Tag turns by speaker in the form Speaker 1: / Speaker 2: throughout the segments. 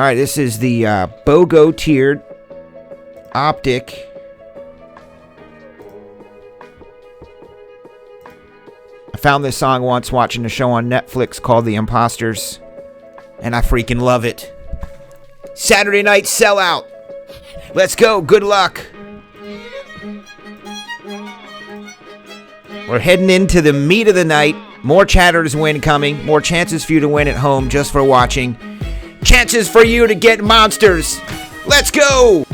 Speaker 1: All right, this is the BOGO tiered Optic. I found this song once watching a show on Netflix called The Imposters, and I freaking love it. Saturday night sellout. Let's go. Good luck. We're heading into the meat of the night. More chatters win coming. More chances for you to win at home just for watching. Chances for you to get monsters. Let's go.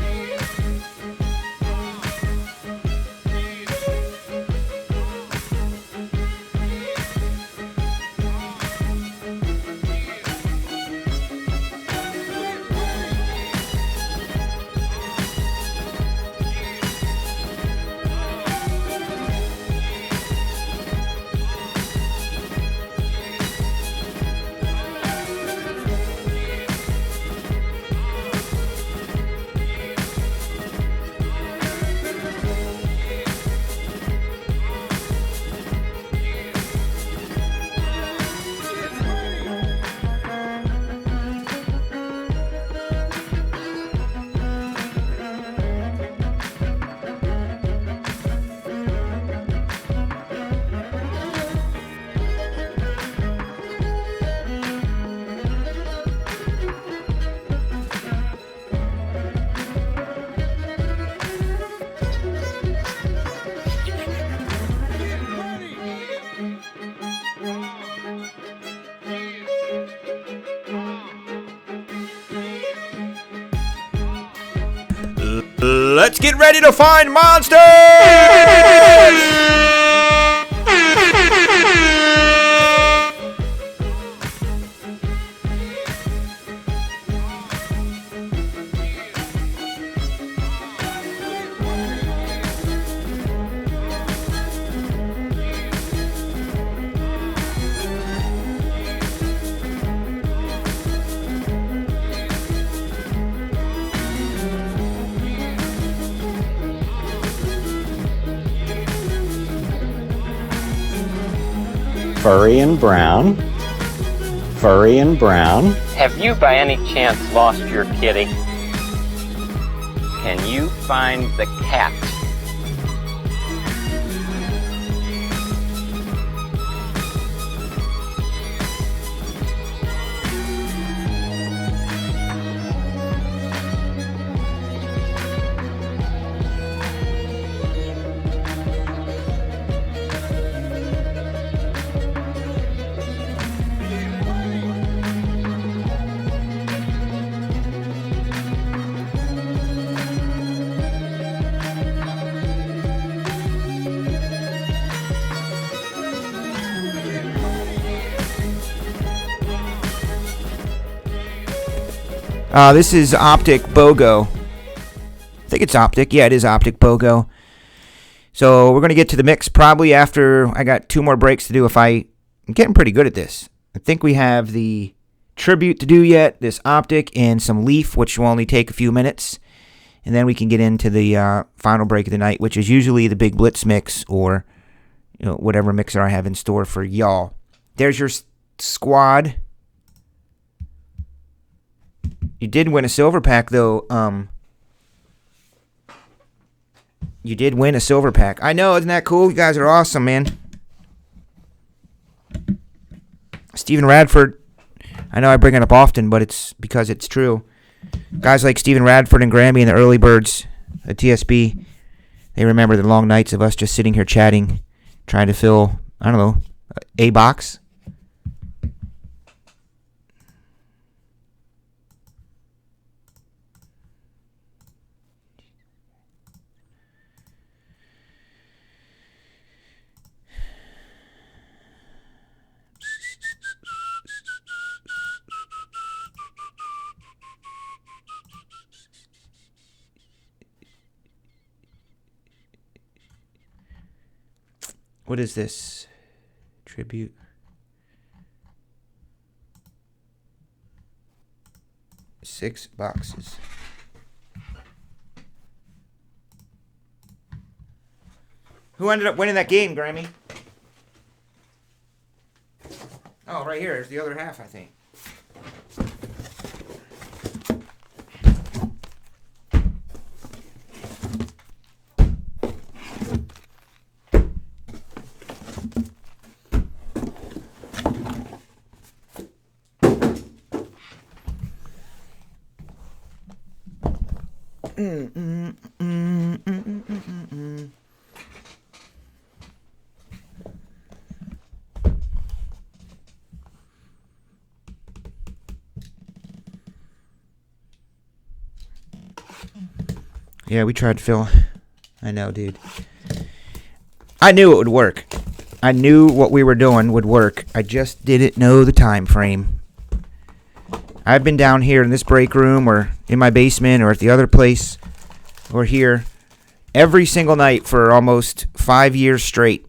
Speaker 1: Let's get ready to find monsters!
Speaker 2: Furry and brown. Furry and brown.
Speaker 3: Have you by any chance lost your kitty? Can you find the cat?
Speaker 1: This is Optic BOGO. I think it's Optic. Yeah, it is Optic BOGO. So we're going to get to the mix probably after I got 2 more breaks to do. I'm getting pretty good at this. I think we have the tribute to do yet, this Optic, and some Leaf, which will only take a few minutes. And then we can get into the final break of the night, which is usually the Big Blitz mix or whatever mixer I have in store for y'all. There's your squad. You did win a silver pack, though. You did win a silver pack. I know, isn't that cool? You guys are awesome, man. Steven Radford. I know I bring it up often, but it's because it's true. Guys like Steven Radford and Grammy and the early birds at TSB, they remember the long nights of us just sitting here chatting, trying to fill, I don't know, a box. What is this? Tribute. Six boxes. Who ended up winning that game, Grammy? Oh, right here. There's the other half, I think. Yeah, we tried, Phil. I know, dude. I knew it would work. I knew what we were doing would work. I just didn't know the time frame. I've been down here in this break room or in my basement or at the other place or here every single night for almost 5 years straight.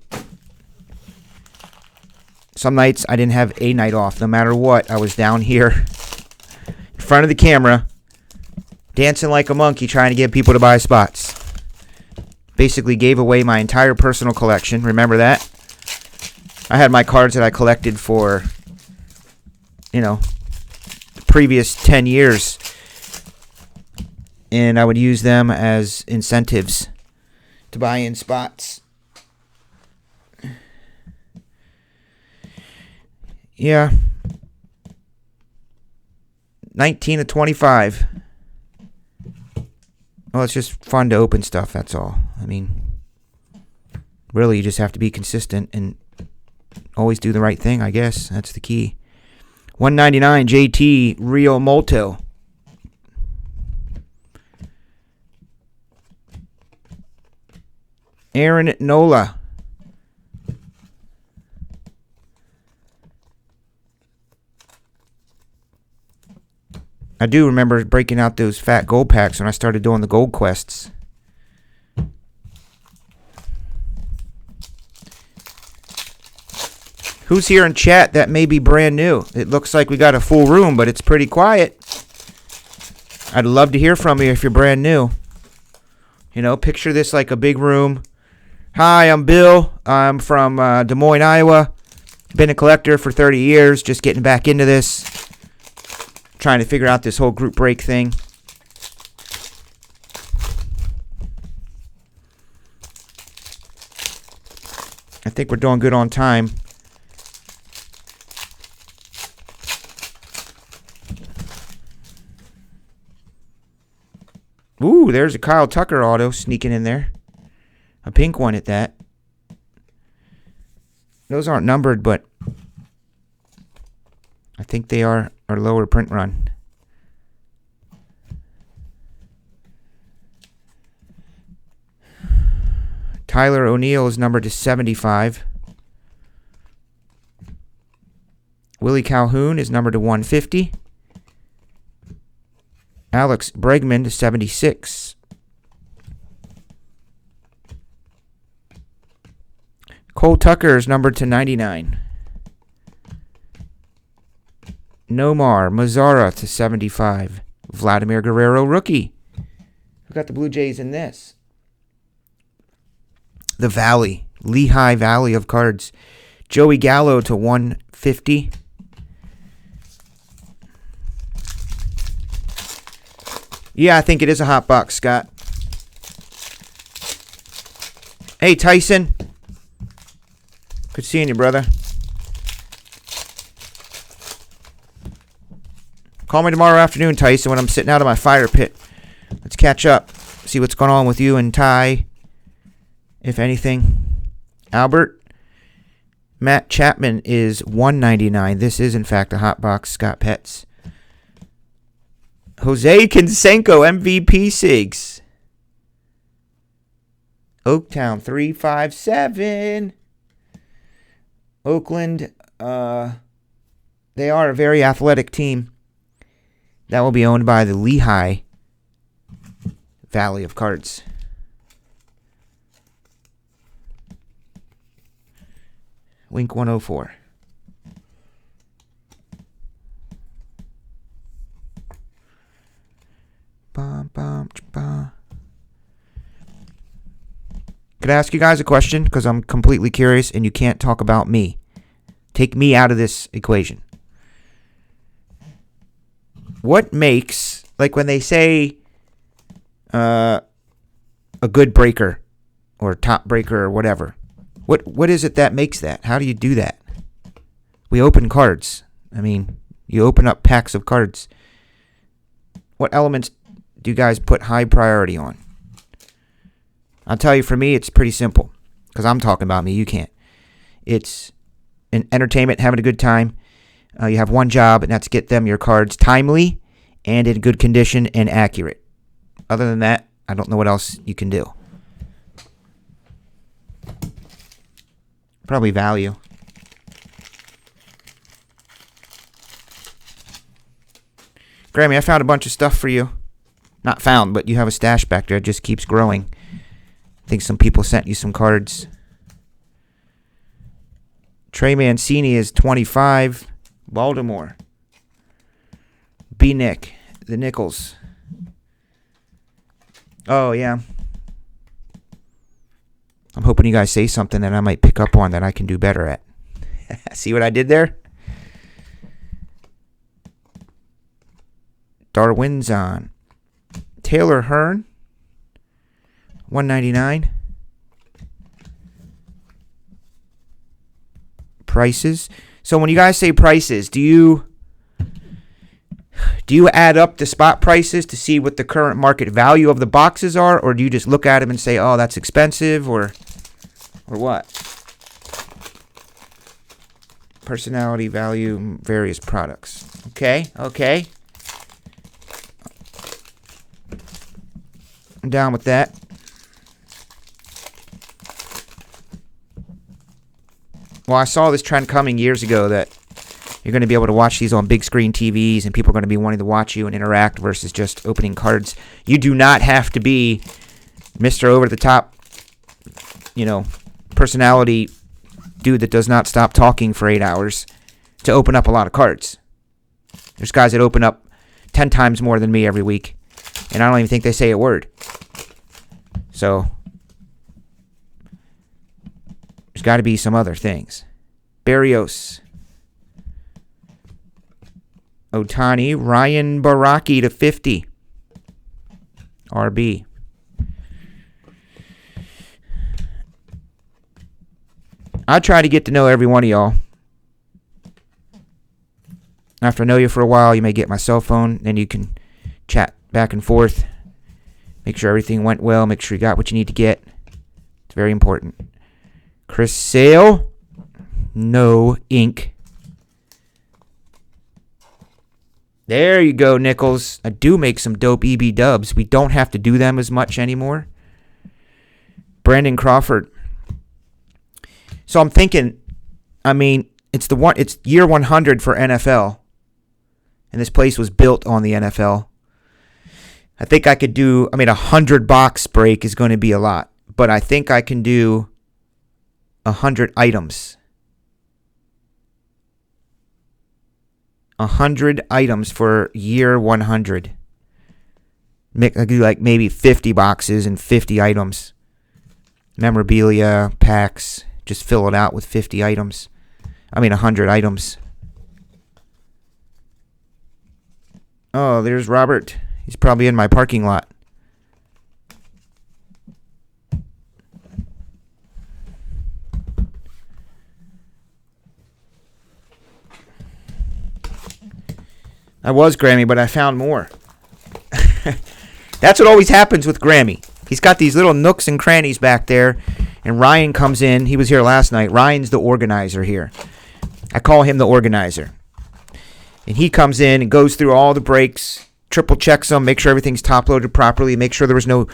Speaker 1: Some nights I didn't have a night off. No matter what, I was down here in front of the camera, dancing like a monkey, trying to get people to buy spots. Basically gave away my entire personal collection. Remember that? I had my cards that I collected for, the previous 10 years. And I would use them as incentives to buy in spots. Yeah. 19 to 25. Well, it's just fun to open stuff, that's all. I mean, really, you just have to be consistent and always do the right thing, I guess. That's the key. 199 JT Rio Molto. Aaron Nola. I do remember breaking out those fat gold packs when I started doing the gold quests. Who's here in chat that may be brand new? It looks like we got a full room, but it's pretty quiet. I'd love to hear from you if you're brand new. Picture this like a big room. Hi, I'm Bill. I'm from Des Moines, Iowa. Been a collector for 30 years, just getting back into this. Trying to figure out this whole group break thing. I think we're doing good on time. Ooh, there's a Kyle Tucker auto sneaking in there. A pink one at that. Those aren't numbered, but I think they are our lower print run. Tyler O'Neill is numbered to 75. Willie Calhoun is numbered to 150. Alex Bregman to 76. Cole Tucker is numbered to 99. Nomar Mazzara to 75. Vladimir Guerrero rookie. Who got the Blue Jays in this? The Valley. Lehigh Valley of cards. Joey Gallo to 150. Yeah, I think it is a hot box, Scott. Hey, Tyson. Good seeing you, brother. Call me tomorrow afternoon, Tyson, when I'm sitting out of my fire pit. Let's catch up. See what's going on with you and Ty, if anything. Albert. Matt Chapman is $199. This is, in fact, a hot box. Scott Petz. Jose Canseco, MVP Sigs. Oaktown, 357. Oakland, they are a very athletic team. That will be owned by the Lehigh Valley of Cards. Wink 104. Could I ask you guys a question? Because I'm completely curious and you can't talk about me. Take me out of this equation. What makes, like when they say a good breaker or top breaker or whatever, what is it that makes that? How do you do that? We open cards. I mean, you open up packs of cards. What elements do you guys put high priority on? I'll tell you, for me, it's pretty simple. Because I'm talking about me, you can't. It's an entertainment, having a good time. You have one job, and that's to get them your cards timely and in good condition and accurate. Other than that, I don't know what else you can do. Probably value. Grammy, I found a bunch of stuff for you. Not found, but you have a stash back there. It just keeps growing. I think some people sent you some cards. Trey Mancini is 25. Baltimore. B. Nick. The Nichols. Oh, yeah. I'm hoping you guys say something that I might pick up on that I can do better at. See what I did there? Darwin's on. Taylor Hearn. $199. Prices. So when you guys say prices, do you add up the spot prices to see what the current market value of the boxes are, or do you just look at them and say, "Oh, that's expensive," or what? Personality, value, various products. Okay. I'm down with that. Well, I saw this trend coming years ago that you're going to be able to watch these on big screen TVs and people are going to be wanting to watch you and interact versus just opening cards. You do not have to be Mr. Over-the-top, personality dude that does not stop talking for 8 hours to open up a lot of cards. There's guys that open up 10 times more than me every week, and I don't even think they say a word. So there's got to be some other things. Barrios. Otani. Ryan Baraki to 50. RB. I try to get to know every one of y'all. After I know you for a while, you may get my cell phone, and you can chat back and forth. Make sure everything went well. Make sure you got what you need to get. It's very important. Chris Sale. No ink. There you go, Nichols. I do make some dope EB dubs. We don't have to do them as much anymore. Brandon Crawford. So I'm thinking, it's year 100 for NFL. And this place was built on the NFL. I think I could do, 100 box break is going to be a lot. But I think I can do 100 items. 100 items for year 100. I could do like maybe 50 boxes and 50 items. Memorabilia, packs. Just fill it out with 50 items. 100 items. Oh, there's Robert. He's probably in my parking lot. I was Grammy, but I found more. That's what always happens with Grammy. He's got these little nooks and crannies back there, and Ryan comes in. He was here last night. Ryan's the organizer here. I call him the organizer. And he comes in and goes through all the breaks, triple checks them, make sure everything's top loaded properly, make sure there was no,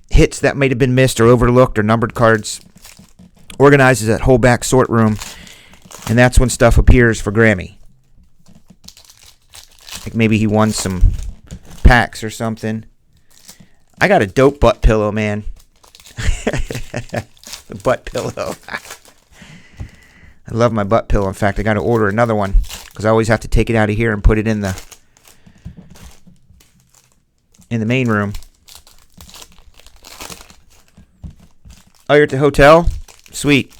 Speaker 1: hits that might have been missed or overlooked or numbered cards. Organizes that whole back sort room, and that's when stuff appears for Grammy. Like maybe he won some packs or something. I got a dope butt pillow, man. The butt pillow. I love my butt pillow. In fact, I got to order another one because I always have to take it out of here and put it in the main room. Oh, you're at the hotel? Sweet.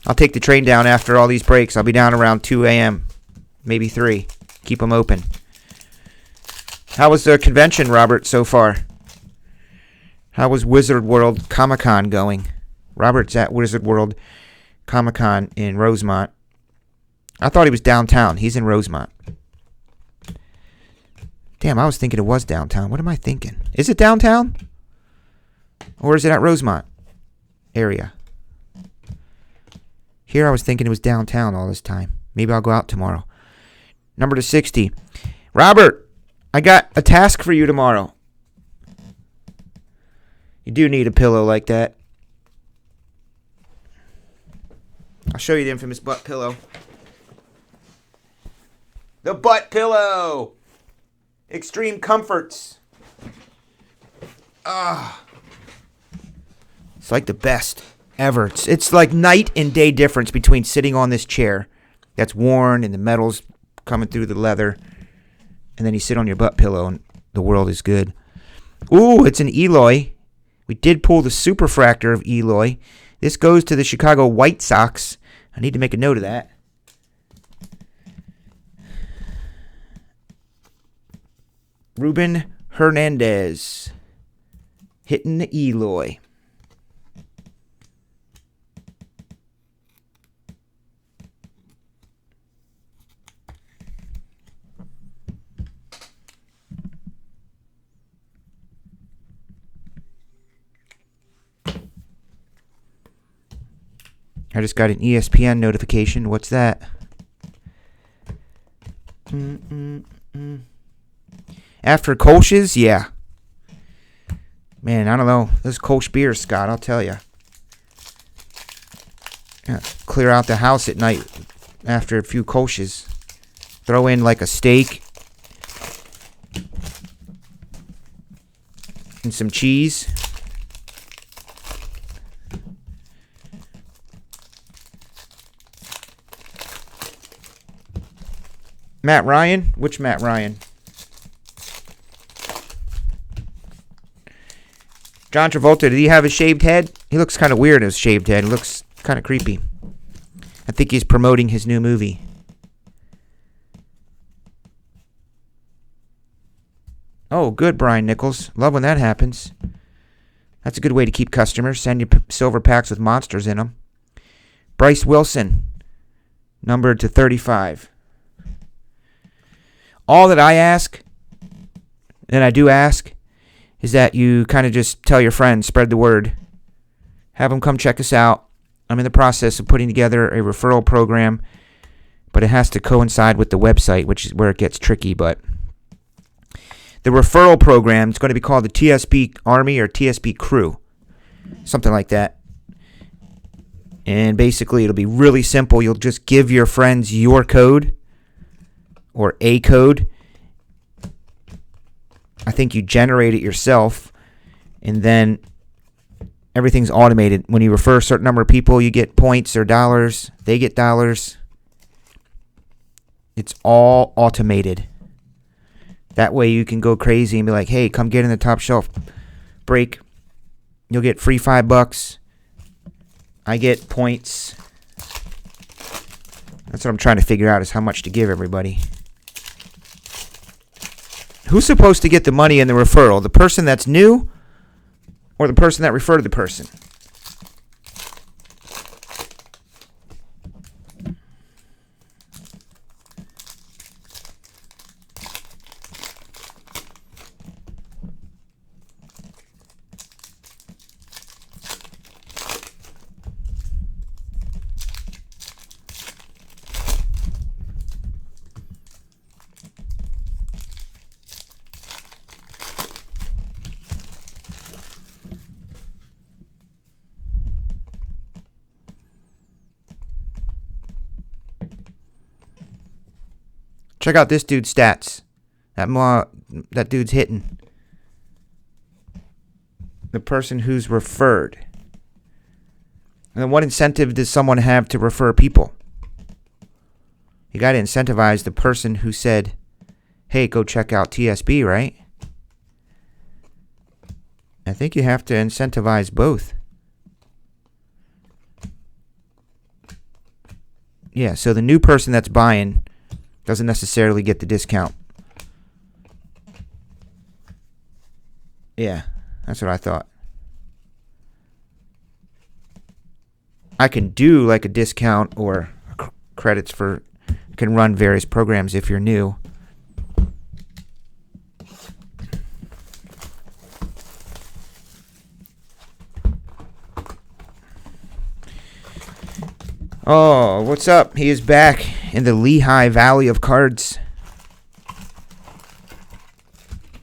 Speaker 1: I'll take the train down after all these breaks. I'll be down around 2 a.m., maybe 3. Keep them open. How was the convention, Robert, so far? How was Wizard World Comic-Con going? Robert's at Wizard World Comic-Con in Rosemont. I thought he was downtown. He's in Rosemont. Damn, I was thinking it was downtown. What am I thinking? Is it downtown? Or is it at Rosemont area? Here I was thinking it was downtown all this time. Maybe I'll go out tomorrow. Number to 60. Robert, I got a task for you tomorrow. You do need a pillow like that. I'll show you the infamous butt pillow. The butt pillow. Extreme comforts. It's like the best ever. It's like night and day difference between sitting on this chair that's worn and the metal's coming through the leather, and then you sit on your butt pillow and the world is good. Ooh, it's an Eloy. We did pull the superfractor of Eloy. This goes to the Chicago White Sox. I need to make a note of that. Ruben Hernandez hitting the Eloy. I just got an ESPN notification. What's that? After Kolsch's? Yeah. Man, I don't know. Those Kolsch beers, Scott, I'll tell you. Yeah, clear out the house at night after a few Kolsch's. Throw in like a steak and some cheese. Matt Ryan? Which Matt Ryan? John Travolta, did he have a shaved head? He looks kind of weird in his shaved head. He looks kind of creepy. I think he's promoting his new movie. Oh, good, Brian Nichols. Love when that happens. That's a good way to keep customers. Send you silver packs with monsters in them. Bryce Wilson, numbered to 35. All that I ask, and I do ask, is that you kind of just tell your friends, spread the word. Have them come check us out. I'm in the process of putting together a referral program, but it has to coincide with the website, which is where it gets tricky. But the referral program is going to be called the TSB Army or TSB Crew, something like that. And basically, it'll be really simple. You'll just give your friends your code or a code. I think you generate it yourself, and then everything's automated. When you refer a certain number of people, you get points or dollars. They get dollars. It's all automated. That way you can go crazy and be like, hey, come get in the top shelf break. You'll get free $5. I get points. That's what I'm trying to figure out, is how much to give everybody. Who's supposed to get the money in the referral? The person that's new or the person that referred the person? Check out this dude's stats. That dude's hitting. The person who's referred. And then what incentive does someone have to refer people? You got to incentivize the person who said, hey, go check out TSB, right? I think you have to incentivize both. Yeah, so the new person that's buying doesn't necessarily get the discount. Yeah, that's what I thought. I can do like a discount or credits for, can run various programs if you're new. Oh, what's up? He is back in the Lehigh Valley of cards.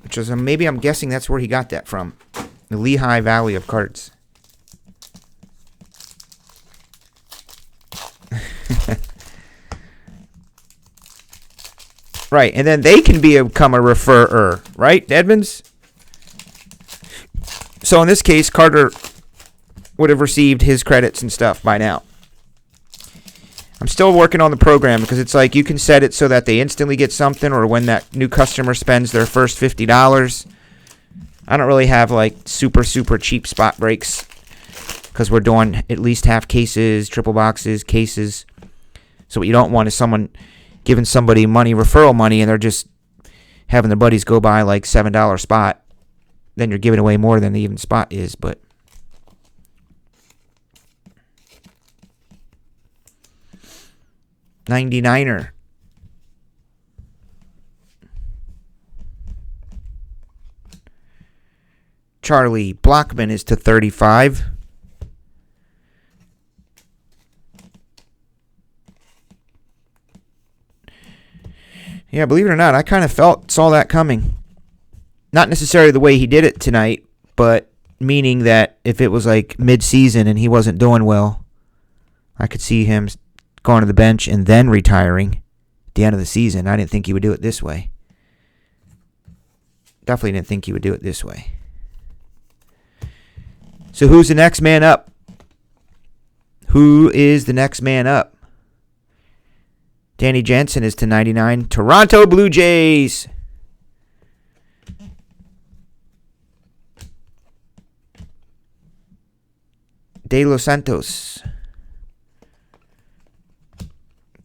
Speaker 1: Which is, maybe I'm guessing that's where he got that from. The Lehigh Valley of cards. Right, and then they can become a referrer, right, Edmonds? So in this case, Carter would have received his credits and stuff by now. I'm still working on the program because it's like you can set it so that they instantly get something, or when that new customer spends their first $50. I don't really have like super cheap spot breaks because we're doing at least half cases, triple boxes, cases. So what you don't want is someone giving somebody money, referral money, and they're just having their buddies go buy like $7 spot. Then you're giving away more than the even spot is, but 99er. Charlie Blockman is to 35. Yeah, believe it or not, I kind of saw that coming. Not necessarily the way he did it tonight, but meaning that if it was like mid-season and he wasn't doing well, I could see him going to the bench and then retiring at the end of the season. I didn't think he would do it this way. Definitely didn't think he would do it this way. So who's the next man up? Who is the next man up? Danny Jensen is to 99. Toronto Blue Jays. De Los Santos.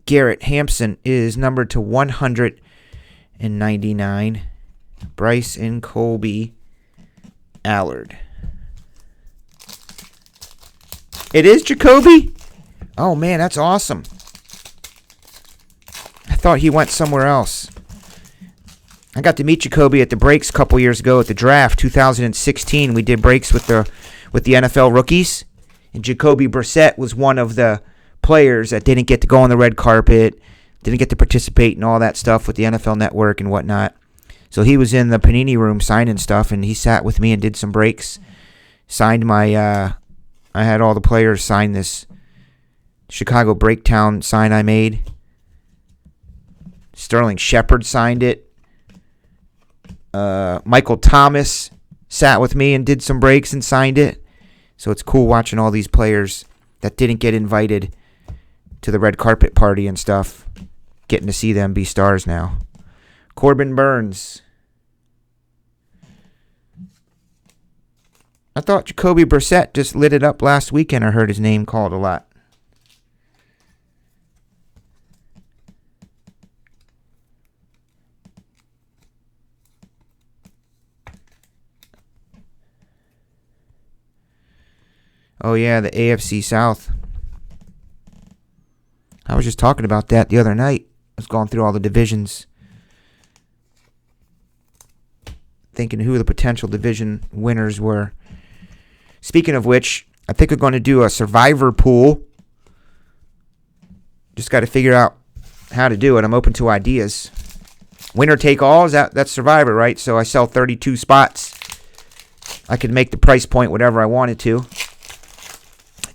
Speaker 1: Garrett Hampson is numbered to 199. Bryce and Colby Allard. It is Jacoby? Oh, man, that's awesome. I thought he went somewhere else. I got to meet Jacoby at the breaks a couple years ago at the draft, 2016. We did breaks with the NFL rookies, and Jacoby Brissett was one of the players that didn't get to go on the red carpet, didn't get to participate in all that stuff with the NFL Network and whatnot. So he was in the Panini room signing stuff, and he sat with me and did some breaks. Signed my, I had all the players sign this Chicago Breakdown sign I made. Sterling Shepard signed it. Michael Thomas sat with me and did some breaks and signed it. So it's cool watching all these players that didn't get invited to the red carpet party and stuff, getting to see them be stars now. Corbin Burns. I thought Jacoby Brissett just lit it up last weekend. I heard his name called a lot. Oh, yeah, the AFC South. I was just talking about that the other night. I was going through all the divisions, thinking who the potential division winners were. Speaking of which, I think we're going to do a survivor pool. Just got to figure out how to do it. I'm open to ideas. Winner take all, that's survivor, right? So I sell 32 spots. I could make the price point whatever I wanted to.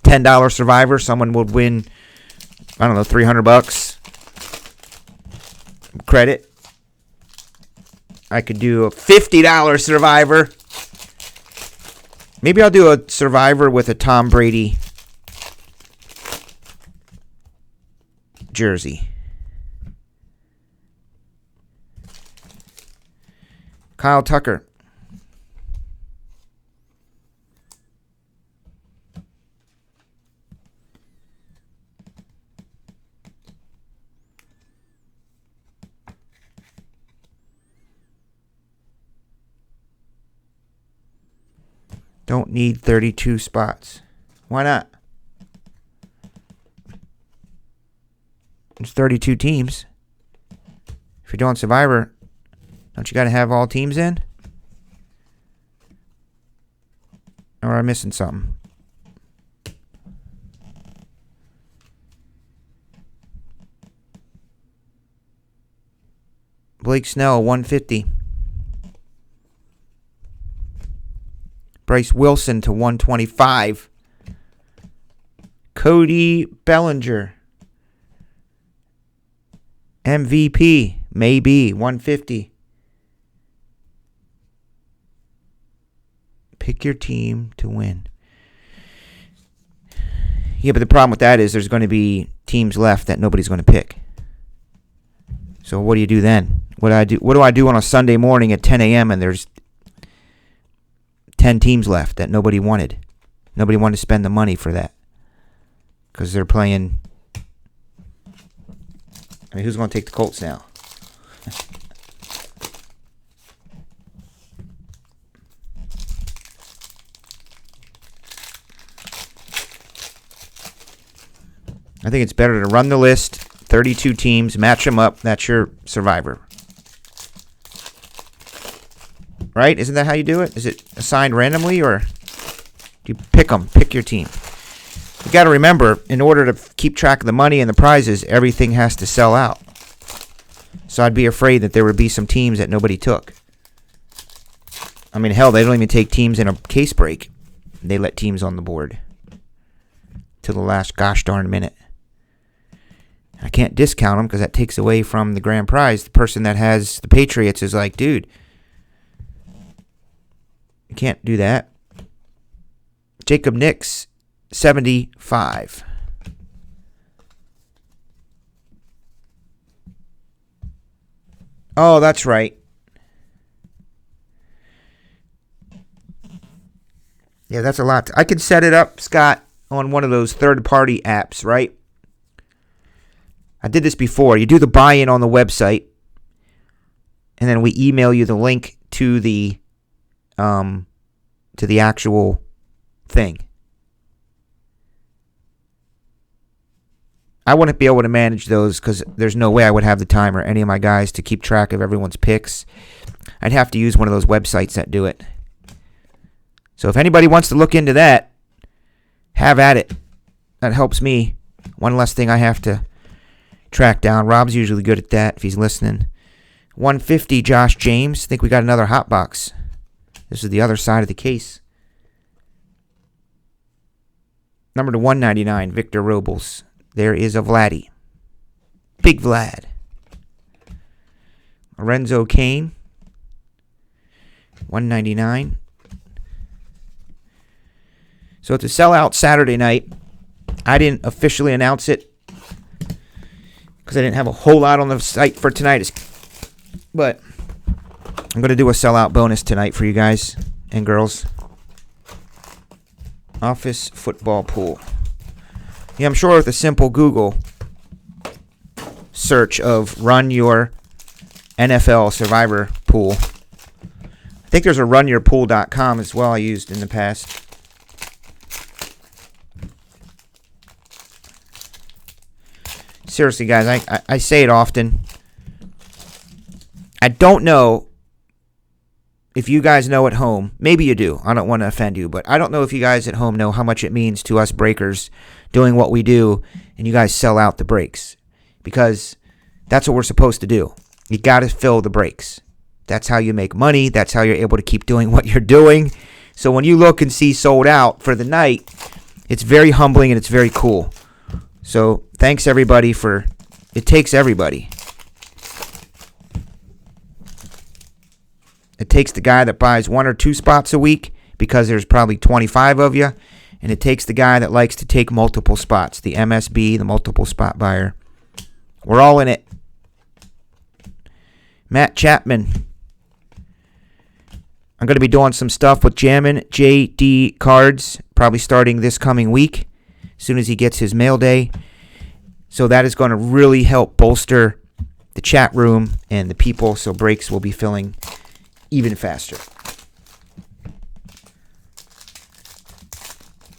Speaker 1: $10 survivor, someone would win, I don't know, $300 credit. I could do a $50 survivor. Maybe I'll do a survivor with a Tom Brady jersey. Kyle Tucker. Don't need 32 spots. Why not? There's 32 teams. If you're doing Survivor, don't you got to have all teams in? Or am I missing something? Blake Snell, 150. Bryce Wilson to 125. Cody Bellinger. MVP, maybe, 150. Pick your team to win. Yeah, but the problem with that is there's going to be teams left that nobody's going to pick. So what do you do then? What do I do on a Sunday morning at 10 a.m. and there's 10 teams left that nobody wanted? Nobody wanted to spend the money for that because they're playing. I mean, who's going to take the Colts now? I think it's better to run the list, 32 teams, match them up. That's your survivor. Right? Isn't that how you do it? Is it assigned randomly or do you pick them? Pick your team. You got to remember, in order to keep track of the money and the prizes, everything has to sell out. So I'd be afraid that there would be some teams that nobody took. I mean, hell, they don't even take teams in a case break. They let teams on the board till the last gosh darn minute. I can't discount them because that takes away from the grand prize. The person that has the Patriots is like, dude, you can't do that. Jacob Nix, 75. Oh, that's right. Yeah, that's a lot. I could set it up, Scott, on one of those third-party apps, right? I did this before. You do the buy-in on the website, and then we email you the link to the actual thing. I wouldn't be able to manage those because there's no way I would have the time or any of my guys to keep track of everyone's picks. I'd have to use one of those websites that do it. So if anybody wants to look into that, have at it. That helps me. One less thing I have to track down. Rob's usually good at that if he's listening. 150, Josh James. I think we got another hot box. This is the other side of the case. Number to 199, Victor Robles. There is a Vladdy. Big Vlad. Lorenzo Kane. 199. So it's a sellout Saturday night. I didn't officially announce it because I didn't have a whole lot on the site for tonight. But I'm going to do a sellout bonus tonight for you guys and girls. Office football pool. Yeah, I'm sure with a simple Google search of run your NFL survivor pool. I think there's a runyourpool.com as well I used in the past. Seriously, guys, I say it often. I don't know if you guys know at home. Maybe you do. I don't want to offend you, but I don't know if you guys at home know how much it means to us breakers doing what we do, and you guys sell out the breaks. Because that's what we're supposed to do. You got to fill the breaks. That's how you make money. That's how you're able to keep doing what you're doing. So when you look and see sold out for the night, it's very humbling and it's very cool. So thanks everybody for, it takes everybody. It takes the guy that buys 1 or 2 spots a week because there's probably 25 of you. And it takes the guy that likes to take multiple spots, the MSB, the multiple spot buyer. We're all in it. Matt Chapman. I'm going to be doing some stuff with Jammin' JD Cards, probably starting this coming week, as soon as he gets his mail day. So that is going to really help bolster the chat room and the people, so breaks will be filling even faster.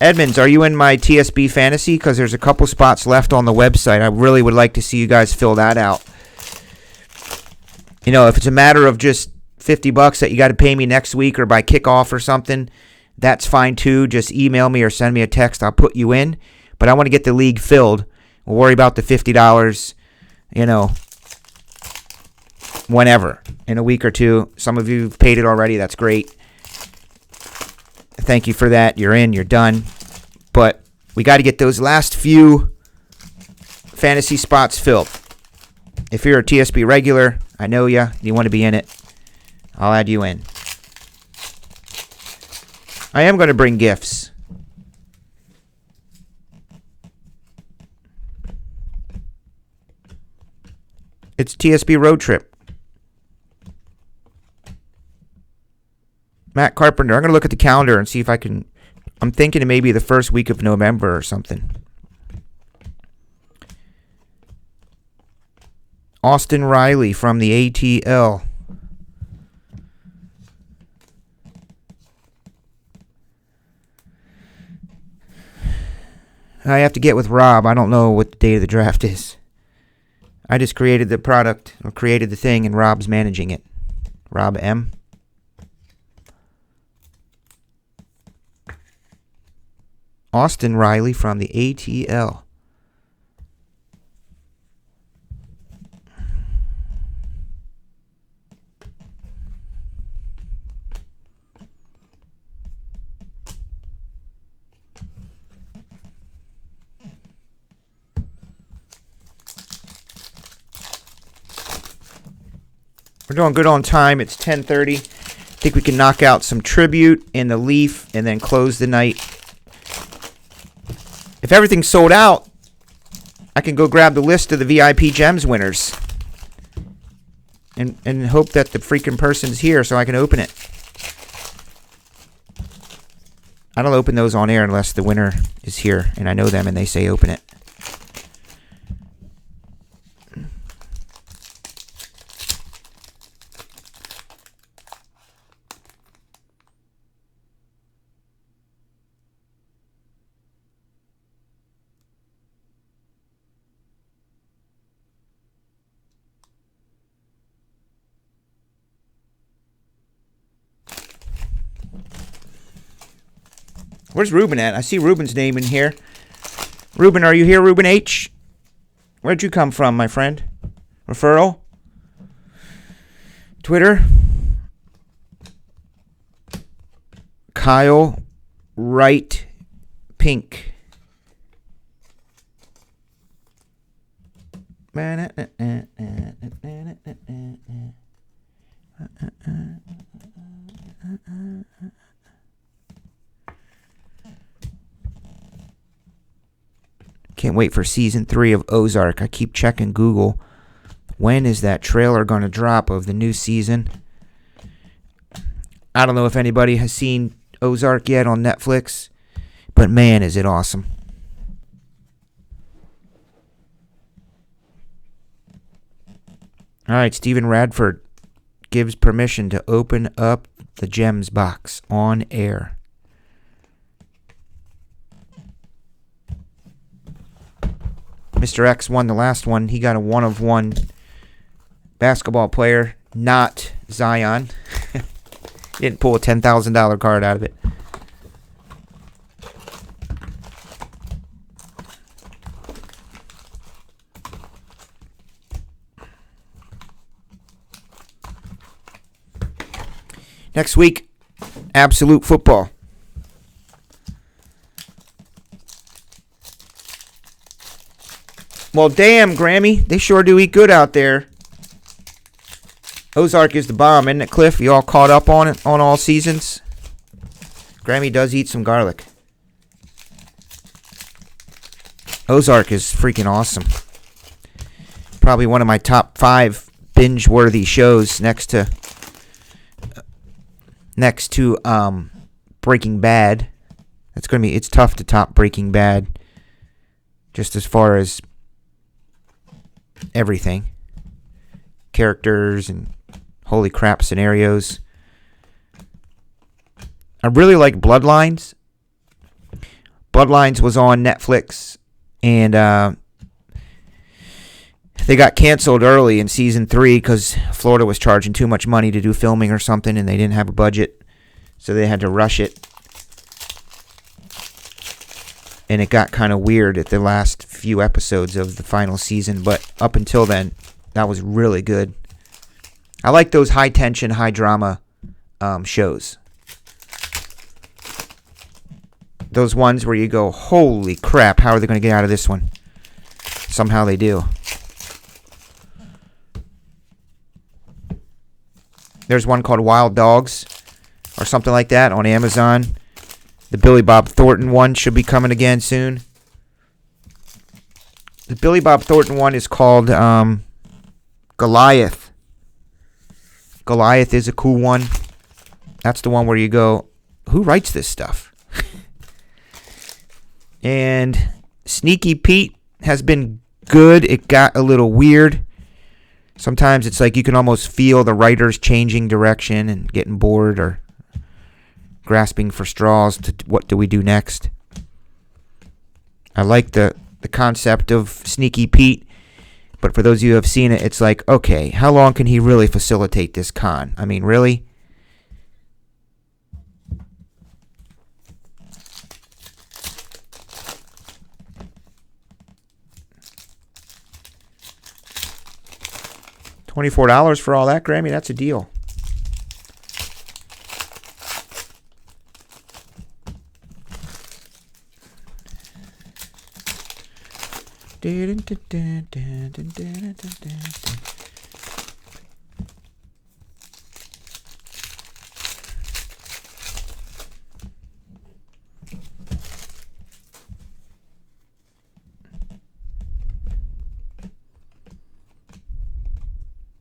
Speaker 1: Edmonds, are you in my TSB fantasy? Because there's a couple spots left on the website. I really would like to see you guys fill that out. You know, if it's a matter of just $50 that you got to pay me next week or by kickoff or something, that's fine too. Just email me or send me a text. I'll put you in. But I want to get the league filled. We'll worry about the $50, you know, whenever, in a week or two. Some of you have paid it already. That's great. Thank you for that. You're in. You're done. But we got to get those last few fantasy spots filled. If you're a TSP regular, I know you want to be in it. I'll add you in. I am going to bring gifts. It's TSP road trip. Matt Carpenter. I'm going to look at the calendar and see if I can. I'm thinking it may be the first week of November or something. Austin Riley from the ATL. I have to get with Rob. I don't know what the date of the draft is. I just created the product, or created the thing, and Rob's managing it. Rob M. Austin Riley from the ATL. We're doing good on time. It's 10:30. I think we can knock out some tribute in the Leaf and then close the night. If everything's sold out, I can go grab the list of the VIP Gems winners and hope that the freaking person's here so I can open it. I don't open those on air unless the winner is here and I know them and they say open it. Where's Ruben at? I see Ruben's name in here. Ruben, are you here, Ruben H? Where'd you come from, my friend? Referral? Twitter? Kyle Wright Pink. Can't wait for season 3 of Ozark. I keep checking Google. When is that trailer going to drop of the new season? I don't know if anybody has seen Ozark yet on Netflix, but man, is it awesome. All right, Stephen Radford gives permission to open up the Gems box on air. Mr. X won the last one. He got a one-of-one basketball player, not Zion. He didn't pull a $10,000 card out of it. Next week, Absolute Football. Well, damn, Grammy. They sure do eat good out there. Ozark is the bomb, isn't it, Cliff? You all caught up on it on all seasons? Grammy does eat some garlic. Ozark is freaking awesome. Probably one of my top 5 binge-worthy shows next to Breaking Bad. It's tough to top Breaking Bad just as far as everything. Characters and holy crap scenarios. I really like Bloodlines. Bloodlines was on Netflix and they got canceled early in season 3 because Florida was charging too much money to do filming or something and they didn't have a budget, so they had to rush it. And it got kind of weird at the last few episodes of the final season, but up until then, that was really good. I like those high tension, high drama shows. Those ones where you go, holy crap, how are they going to get out of this one? Somehow they do. There's one called Wild Dogs or something like that on Amazon. The Billy Bob Thornton one should be coming again soon. The Billy Bob Thornton one is called Goliath. Goliath is a cool one. That's the one where you go, who writes this stuff? And Sneaky Pete has been good. It got a little weird. Sometimes it's like you can almost feel the writers changing direction and getting bored or grasping for straws to what do we do next. I like the concept of Sneaky Pete, but for those of you who have seen it, it's like, okay, how long can he really facilitate this con? I mean, really? $24 for all that, Grammy? That's a deal.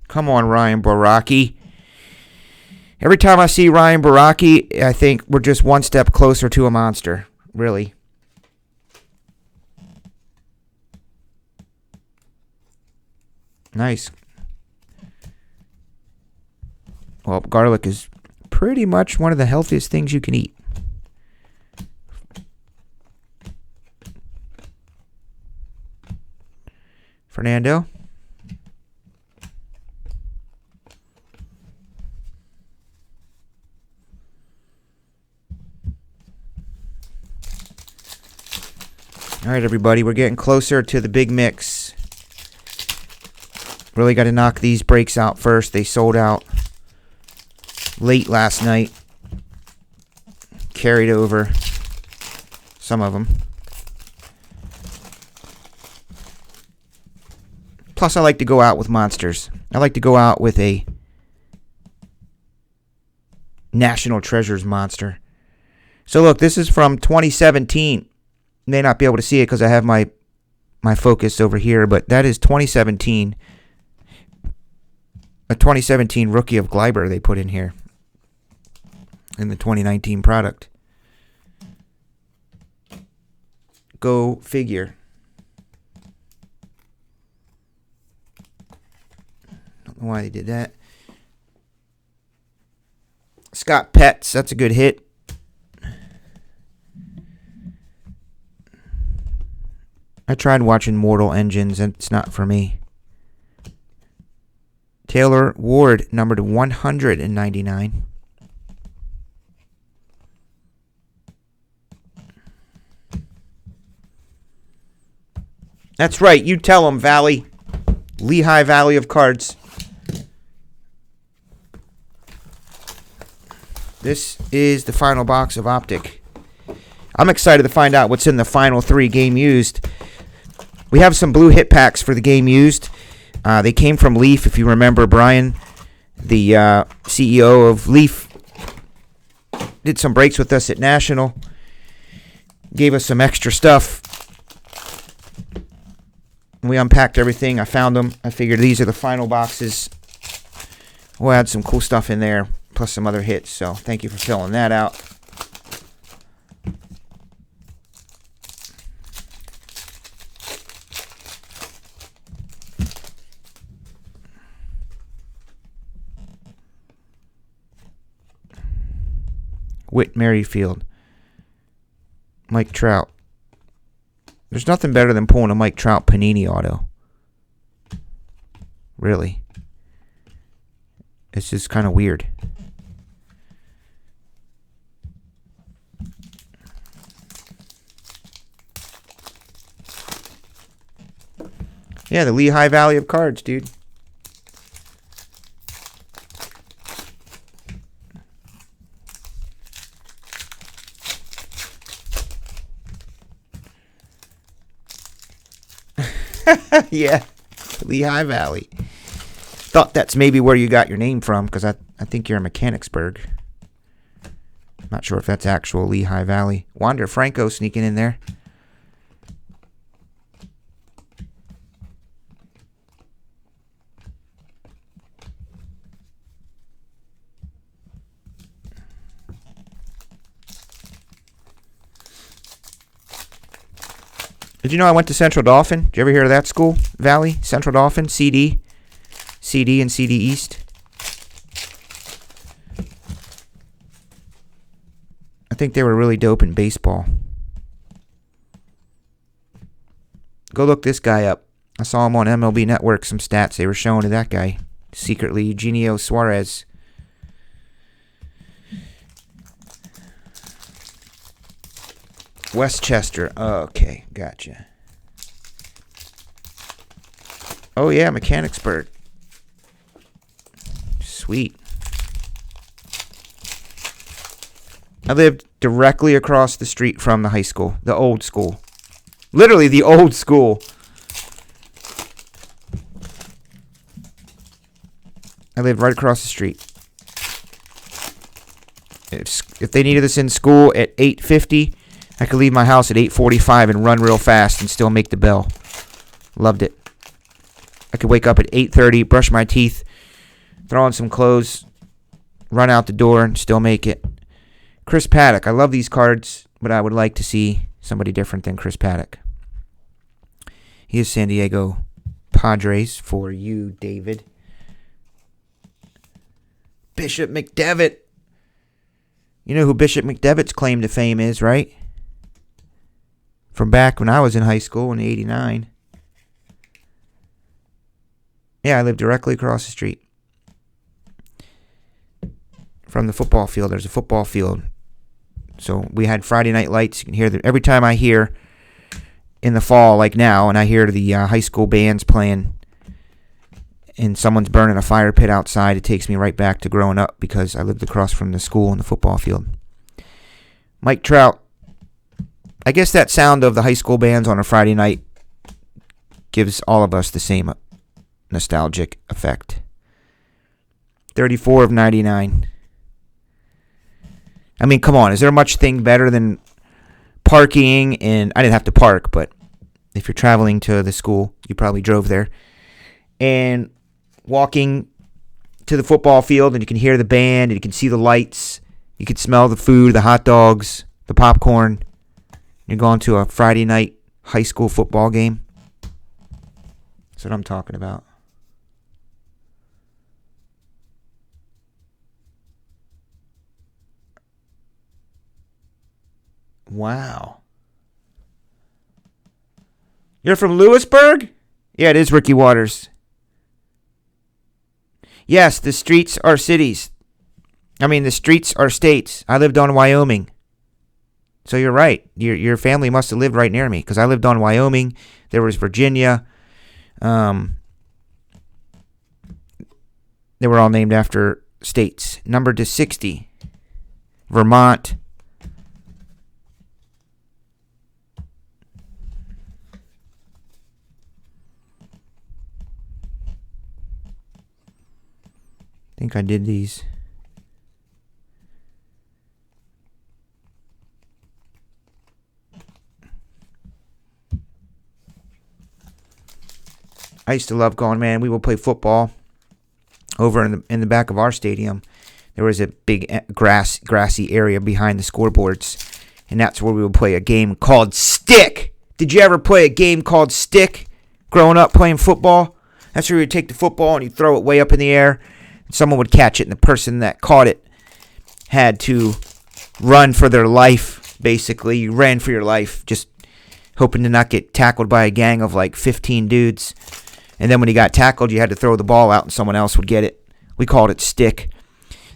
Speaker 1: Come on, Ryan Baraki. Every time I see Ryan Baraki, I think we're just one step closer to a monster. Really. Nice. Well, garlic is pretty much one of the healthiest things you can eat. Fernando. All right, everybody, we're getting closer to the big mix. Really got to knock these breaks out first. They sold out late last night. Carried over some of them. Plus, I like to go out with monsters. I like to go out with a National Treasures monster. So, look, this is from 2017. May not be able to see it because I have my focus over here, but that is 2017. A 2017 Rookie of Gleiber they put in here in the 2019 product. Go figure. Don't know why they did that. Scott Petts, that's a good hit. I tried watching Mortal Engines, and it's not for me. Taylor Ward, number to 199. That's right. You tell them, Valley. Lehigh Valley of Cards. This is the final box of Optic. I'm excited to find out what's in the final 3 game used. We have some blue hit packs for the game used. They came from Leaf, if you remember. Brian, the CEO of Leaf, did some breaks with us at National. Gave us some extra stuff. We unpacked everything. I found them. I figured these are the final boxes. We'll add some cool stuff in there, plus some other hits. So thank you for filling that out. Whit Merrifield. Mike Trout. There's nothing better than pulling a Mike Trout Panini auto. Really. It's just kind of weird. Yeah, the Lehigh Valley of Cards, dude. Yeah, Lehigh Valley. Thought that's maybe where you got your name from, because I think you're in Mechanicsburg. Not sure if that's actual Lehigh Valley. Wander Franco sneaking in there. Did you know I went to Central Dauphin? Did you ever hear of that school? Valley? Central Dauphin? CD? CD and CD East? I think they were really dope in baseball. Go look this guy up. I saw him on MLB Network, some stats they were showing to that guy. Secretly, Eugenio Suarez. Westchester. Okay, gotcha. Oh, yeah, Mechanicsburg. Sweet. I lived directly across the street from the high school, the old school. Literally the old school. I lived right across the street. If they needed us in school at 8:50, I could leave my house at 8:45 and run real fast and still make the bell. Loved it. I could wake up at 8:30, brush my teeth, throw on some clothes, run out the door, and still make it. Chris Paddock. I love these cards, but I would like to see somebody different than Chris Paddock. He is San Diego Padres for you, David. Bishop McDevitt. You know who Bishop McDevitt's claim to fame is, right? From back when I was in high school in '89. Yeah, I lived directly across the street from the football field. There's a football field. So we had Friday night lights. You can hear every time I hear in the fall, like now, and I hear the high school bands playing and someone's burning a fire pit outside, it takes me right back to growing up because I lived across from the school and the football field. Mike Trout. I guess that sound of the high school bands on a Friday night gives all of us the same nostalgic effect. 34 of 99. I mean, come on. Is there much thing better than parking? And I didn't have to park, but if you're traveling to the school, you probably drove there. And walking to the football field, and you can hear the band, and you can see the lights. You can smell the food, the hot dogs, the popcorn. You're going to a Friday night high school football game. That's what I'm talking about. Wow. You're from Lewisburg? Yeah, it is Ricky Waters. Yes, the streets are cities. The streets are states. I lived on Wyoming. So you're right. Your family must have lived right near me because I lived on Wyoming. There was Virginia. They were all named after states. Numbered to 60. Vermont. I think I did these. I used to love going, man. We would play football over in the back of our stadium. There was a big grassy area behind the scoreboards, and that's where we would play a game called Stick. Did you ever play a game called Stick growing up playing football? That's where you would take the football and you throw it way up in the air. Someone would catch it, and the person that caught it had to run for their life, basically. You ran for your life, just hoping to not get tackled by a gang of like 15 dudes. And then when you got tackled, you had to throw the ball out, and someone else would get it. We called it Stick.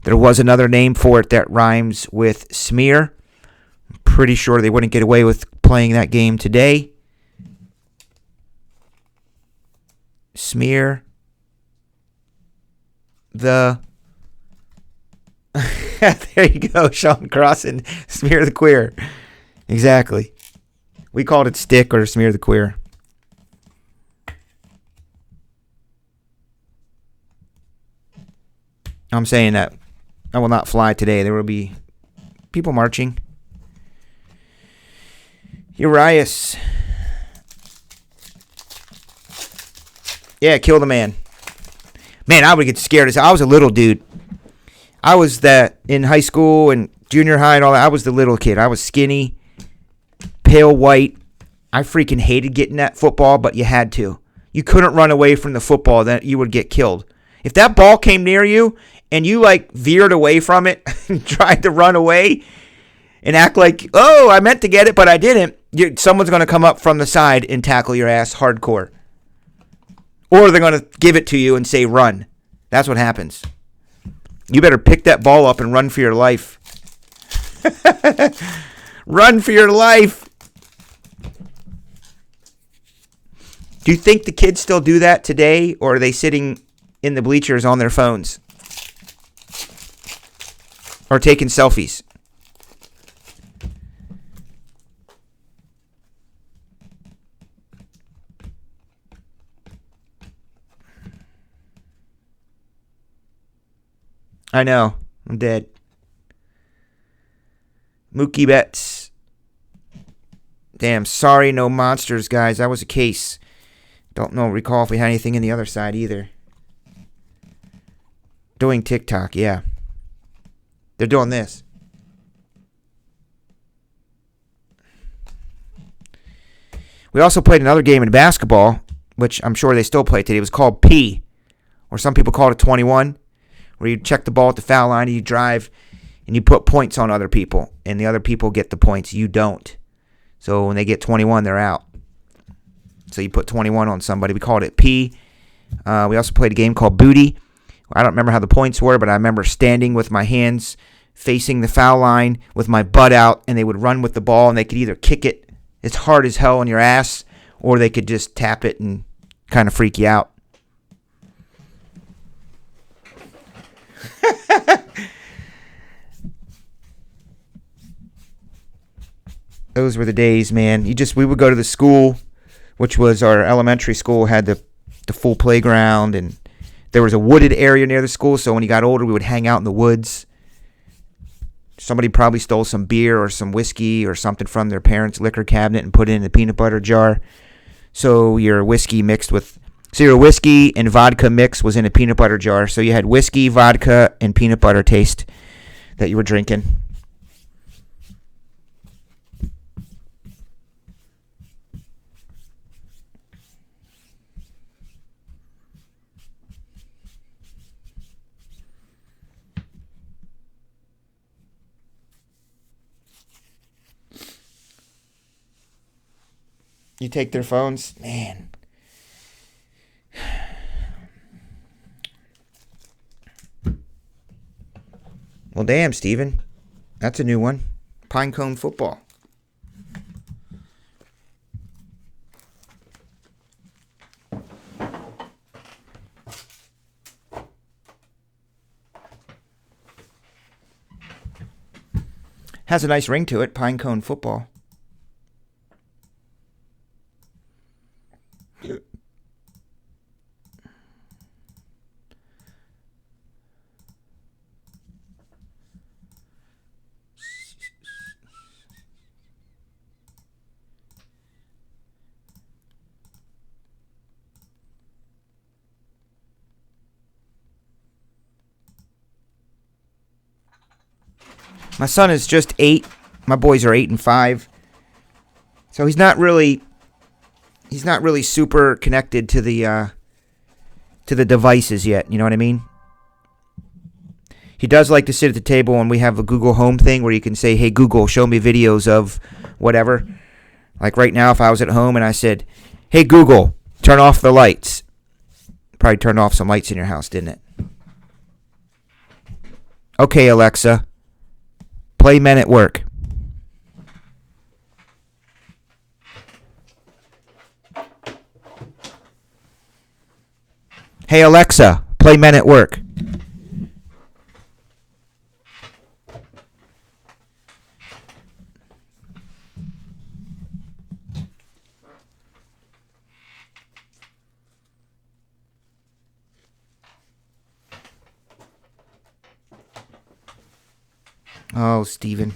Speaker 1: There was another name for it that rhymes with smear. I'm pretty sure they wouldn't get away with playing that game today. Smear the... There you go, Sean Crossan. Smear the queer. Exactly. We called it Stick or Smear the queer. I'm saying that I will not fly today. There will be people marching. Urias. Yeah, kill the man. Man, I would get scared as I was a little dude. I was that in high school and junior high and all that. I was the little kid. I was skinny, pale white. I freaking hated getting that football, but you had to. You couldn't run away from the football, then you would get killed. If that ball came near you and you like veered away from it and tried to run away and act like, oh, I meant to get it, but I didn't, someone's going to come up from the side and tackle your ass hardcore. Or they're going to give it to you and say, run. That's what happens. You better pick that ball up and run for your life. Run for your life. Do you think the kids still do that today, or are they sitting in the bleachers on their phones? Or taking selfies? I know. I'm dead. Mookie Betts. Damn, sorry, no monsters, guys. That was a case. Don't recall if we had anything in the other side either. Doing TikTok, yeah. They're doing this. We also played another game in basketball, which I'm sure they still play today. It was called P, or some people call it 21, where you check the ball at the foul line and you drive and you put points on other people, and the other people get the points. You don't. So when they get 21, they're out. So you put 21 on somebody. We called it P. We also played a game called Booty. I don't remember how the points were, but I remember standing with my hands facing the foul line with my butt out, and they would run with the ball, and they could either kick it as hard as hell on your ass, or they could just tap it and kind of freak you out. Those were the days, man. We would go to the school, which was our elementary school, had the full playground, and there was a wooded area near the school, so when you got older, we would hang out in the woods. Somebody probably stole some beer or some whiskey or something from their parents' liquor cabinet and put it in a peanut butter jar. So your whiskey and vodka mix was in a peanut butter jar. So you had whiskey, vodka, and peanut butter taste that you were drinking. You take their phones? Man. Well, damn, Steven. That's a new one. Pinecone football. Has a nice ring to it, Pinecone football. My son is just 8. My boys are 8 and 5. So he's not really super connected to the devices yet. You know what I mean? He does like to sit at the table, and we have a Google Home thing where you can say, "Hey Google, show me videos of whatever." Like right now, if I was at home and I said, "Hey Google, turn off the lights," probably turned off some lights in your house, didn't it? Okay, Alexa, play Men at Work. Hey Alexa, play Men at Work. Oh, Steven.